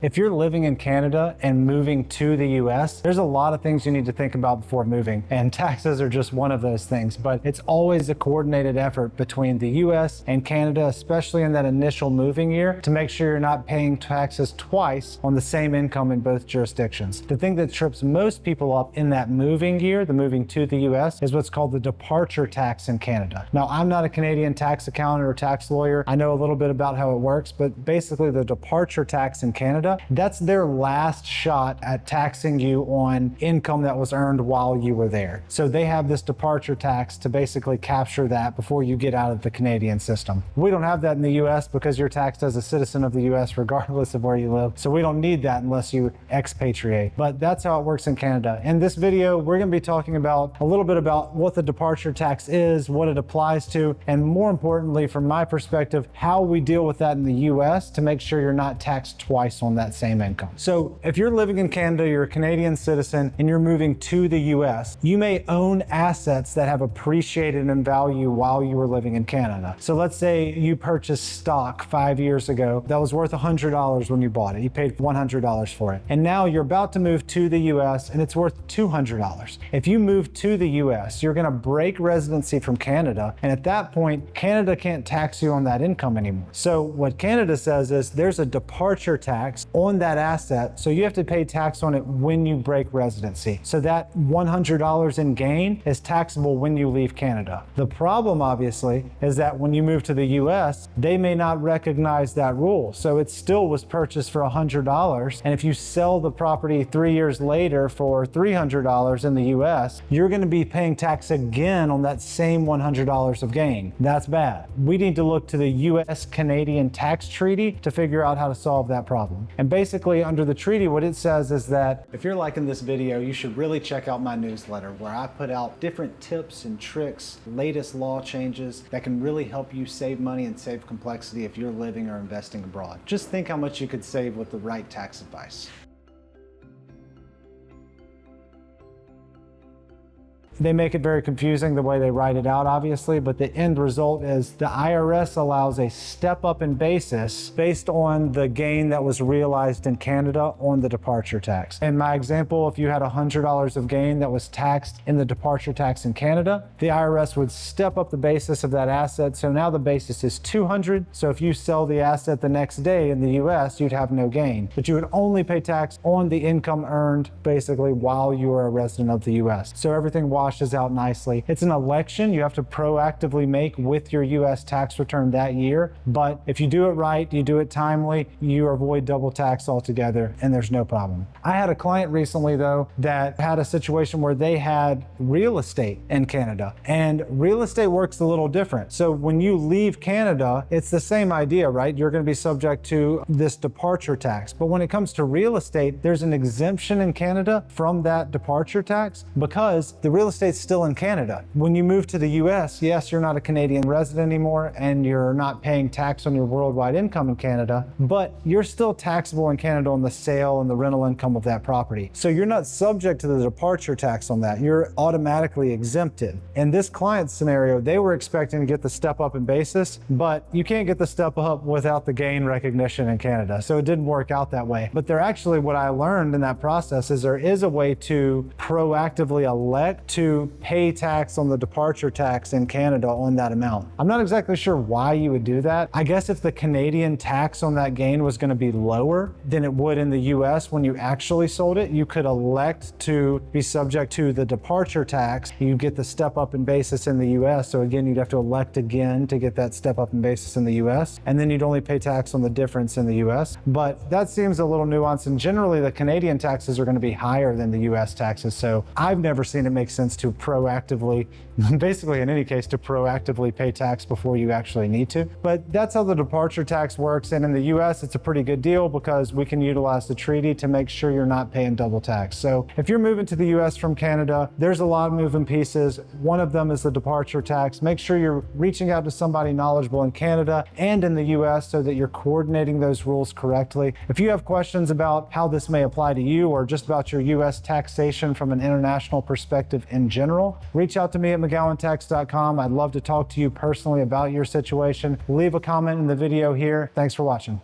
If you're living in Canada and moving to the US, there's a lot of things you need to think about before moving, and taxes are just one of those things. But it's always a coordinated effort between the US and Canada, especially in that initial moving year, to make sure you're not paying taxes twice on the same income in both jurisdictions. The thing that trips most people up in that moving year, the moving to the US, is what's called the departure tax in Canada. Now, I'm not a Canadian tax accountant or tax lawyer. I know a little bit about how it works, but basically the departure tax in Canada, that's their last shot at taxing you on income that was earned while you were there. So they have this departure tax to basically capture that before you get out of the Canadian system. We don't have that in the US because you're taxed as a citizen of the US regardless of where you live. So we don't need that unless you expatriate. But that's how it works in Canada. In this video, we're going to be talking about a little bit about what the departure tax is, what it applies to, and more importantly, from my perspective, how we deal with that in the US to make sure you're not taxed twice on that same income. So if you're living in Canada, you're a Canadian citizen, and you're moving to the US, you may own assets that have appreciated in value while you were living in Canada. So let's say you purchased stock 5 years ago that was worth $100 when you bought it. You paid $100 for it. And now you're about to move to the US and it's worth $200. If you move to the US, you're gonna break residency from Canada. And at that point, Canada can't tax you on that income anymore. So what Canada says is there's a departure tax on that asset, so you have to pay tax on it when you break residency. So that $100 in gain is taxable when you leave Canada. The problem, obviously, is that when you move to the US, they may not recognize that rule. So it still was purchased for $100, and if you sell the property 3 years later for $300 in the US, you're going to be paying tax again on that same $100 of gain. That's bad. We need to look to the US-Canadian tax treaty to figure out how to solve that problem. And basically, under the treaty, what it says is that if you're liking this video, you should really check out my newsletter where I put out different tips and tricks, latest law changes that can really help you save money and save complexity if you're living or investing abroad. Just think how much you could save with the right tax advice. They make it very confusing the way they write it out, obviously, but the end result is the IRS allows a step up in basis based on the gain that was realized in Canada on the departure tax. In my example, if you had $100 of gain that was taxed in the departure tax in Canada, the IRS would step up the basis of that asset. So now the basis is $200. So if you sell the asset the next day in the US, you'd have no gain, but you would only pay tax on the income earned basically while you were a resident of the US. So everything washes out nicely. It's an election you have to proactively make with your US tax return that year, but if you do it right, you do it timely, you avoid double tax altogether and there's no problem. I had a client recently though that had a situation where they had real estate in Canada, and real estate works a little different. So when you leave Canada, it's the same idea, right? You're going to be subject to this departure tax, but when it comes to real estate, there's an exemption in Canada from that departure tax because the real estate's still in Canada. When you move to the US, yes, you're not a Canadian resident anymore and you're not paying tax on your worldwide income in Canada, but you're still taxable in Canada on the sale and the rental income of that property. So you're not subject to the departure tax on that. You're automatically exempted. In this client's scenario, they were expecting to get the step up in basis, but you can't get the step up without the gain recognition in Canada. So it didn't work out that way. But there actually, what I learned in that process is there is a way to proactively elect to pay tax on the departure tax in Canada on that amount. I'm not exactly sure why you would do that. I guess if the Canadian tax on that gain was going to be lower than it would in the US when you actually sold it, you could elect to be subject to the departure tax. You get the step up in basis in the US. So again, you'd have to elect again to get that step up in basis in the US. And then you'd only pay tax on the difference in the US. But that seems a little nuanced. And generally the Canadian taxes are going to be higher than the US taxes. So I've never seen it make sense to proactively, basically in any case, to proactively pay tax before you actually need to. But that's how the departure tax works. And in the US, it's a pretty good deal because we can utilize the treaty to make sure you're not paying double tax. So if you're moving to the US from Canada, there's a lot of moving pieces. One of them is the departure tax. Make sure you're reaching out to somebody knowledgeable in Canada and in the US so that you're coordinating those rules correctly. If you have questions about how this may apply to you or just about your US taxation from an international perspective in general, reach out to me at McGowanTax.com. I'd love to talk to you personally about your situation. Leave a comment in the video here. Thanks for watching.